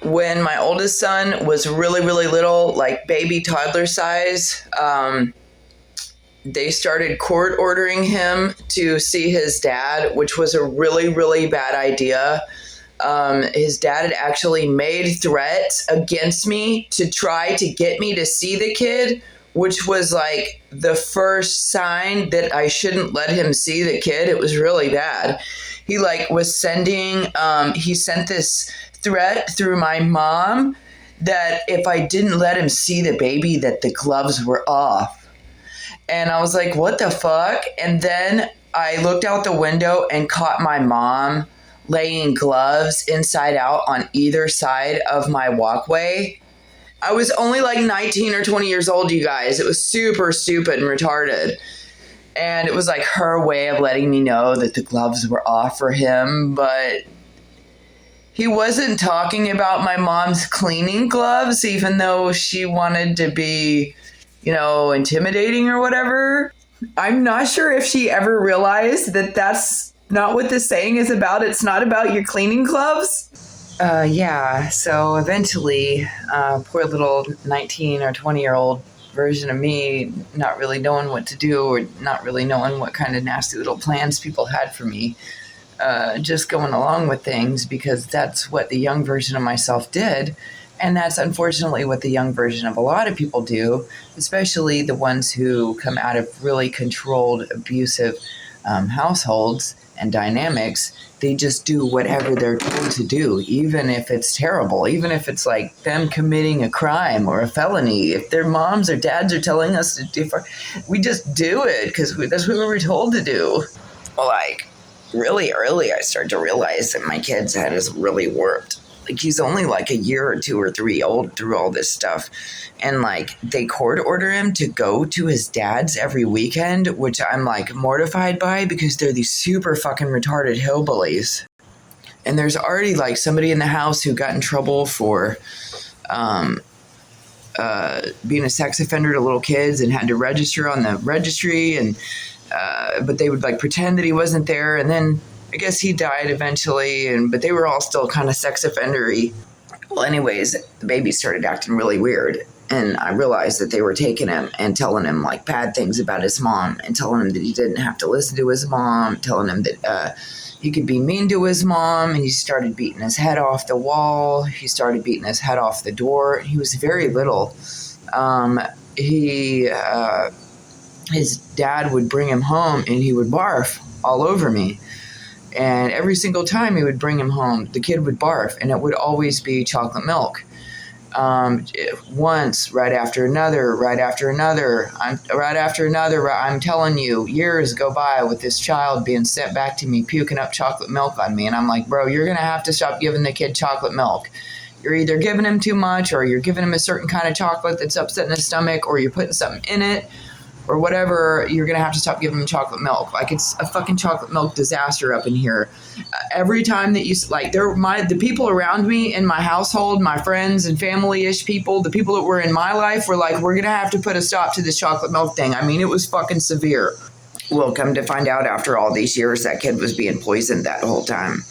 when my oldest son was really, really little, like baby toddler size, they started court ordering him to see his dad, which was a really, really bad idea. His dad had actually made threats against me to try to get me to see the kid, which was like the first sign that I shouldn't let him see the kid. It was really bad. He like was sending, he sent this threat through my mom that if I didn't let him see the baby, that the gloves were off. And I was like, what the fuck? And then I looked out the window and caught my mom laying gloves inside out on either side of my walkway. I was only like 19 or 20 years old, you guys. It was super stupid and retarded. And it was like her way of letting me know that the gloves were off for him. But he wasn't talking about my mom's cleaning gloves, even though she wanted to be, intimidating or whatever. I'm not sure if she ever realized that that's not what this saying is about. It's not about your cleaning gloves. So eventually, poor little 19 or 20-year-old version of me, not really knowing what to do or not really knowing what kind of nasty little plans people had for me, just going along with things because that's what the young version of myself did. And that's unfortunately what the young version of a lot of people do, especially the ones who come out of really controlled, abusive households and dynamics. They just do whatever they're told to do, even if it's terrible, even if it's like them committing a crime or a felony. If their moms or dads are telling us to do, we just do it because that's what we were told to do. Well, like really early, I started to realize that my kid's head is really warped. Like he's only like a year or 2 or 3 old through all this stuff. And like they court order him to go to his dad's every weekend, which I'm like mortified by because they're these super fucking retarded hillbillies. And there's already like somebody in the house who got in trouble for being a sex offender to little kids and had to register on the registry. And but they would like pretend that he wasn't there. And then I guess he died eventually, but they were all still kind of sex offender-y. Well, anyways, the baby started acting really weird, and I realized that they were taking him and telling him like bad things about his mom and telling him that he didn't have to listen to his mom, telling him that he could be mean to his mom, and he started beating his head off the wall. He started beating his head off the door. He was very little. His dad would bring him home, and he would barf all over me. And every single time he would bring him home, the kid would barf, and it would always be chocolate milk. Once, right after another. I'm telling you, years go by with this child being sent back to me, puking up chocolate milk on me. And I'm like, bro, you're going to have to stop giving the kid chocolate milk. You're either giving him too much, or you're giving him a certain kind of chocolate that's upsetting his stomach, or you're putting something in it, or whatever. You're going to have to stop giving him chocolate milk. Like, it's a fucking chocolate milk disaster up in here. Every time that you, like, the people around me in my household, my friends and family-ish people, the people that were in my life were like, we're going to have to put a stop to this chocolate milk thing. I mean, it was fucking severe. Well, come to find out after all these years, that kid was being poisoned that whole time.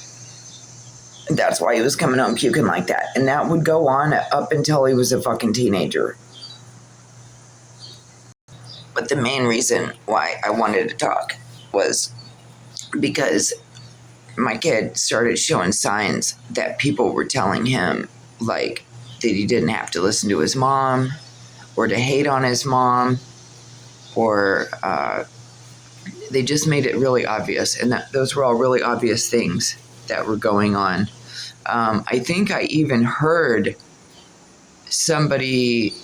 That's why he was coming home puking like that. And that would go on up until he was a fucking teenager. But the main reason why I wanted to talk was because my kid started showing signs that people were telling him, like, that he didn't have to listen to his mom or to hate on his mom, or they just made it really obvious. And those were all really obvious things that were going on. I think I even heard somebody...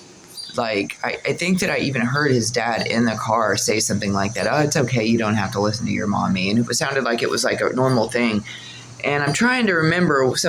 Like, I think that I even heard his dad in the car say something like that. Oh, it's okay. You don't have to listen to your mommy. And it sounded like it was like a normal thing. And I'm trying to remember some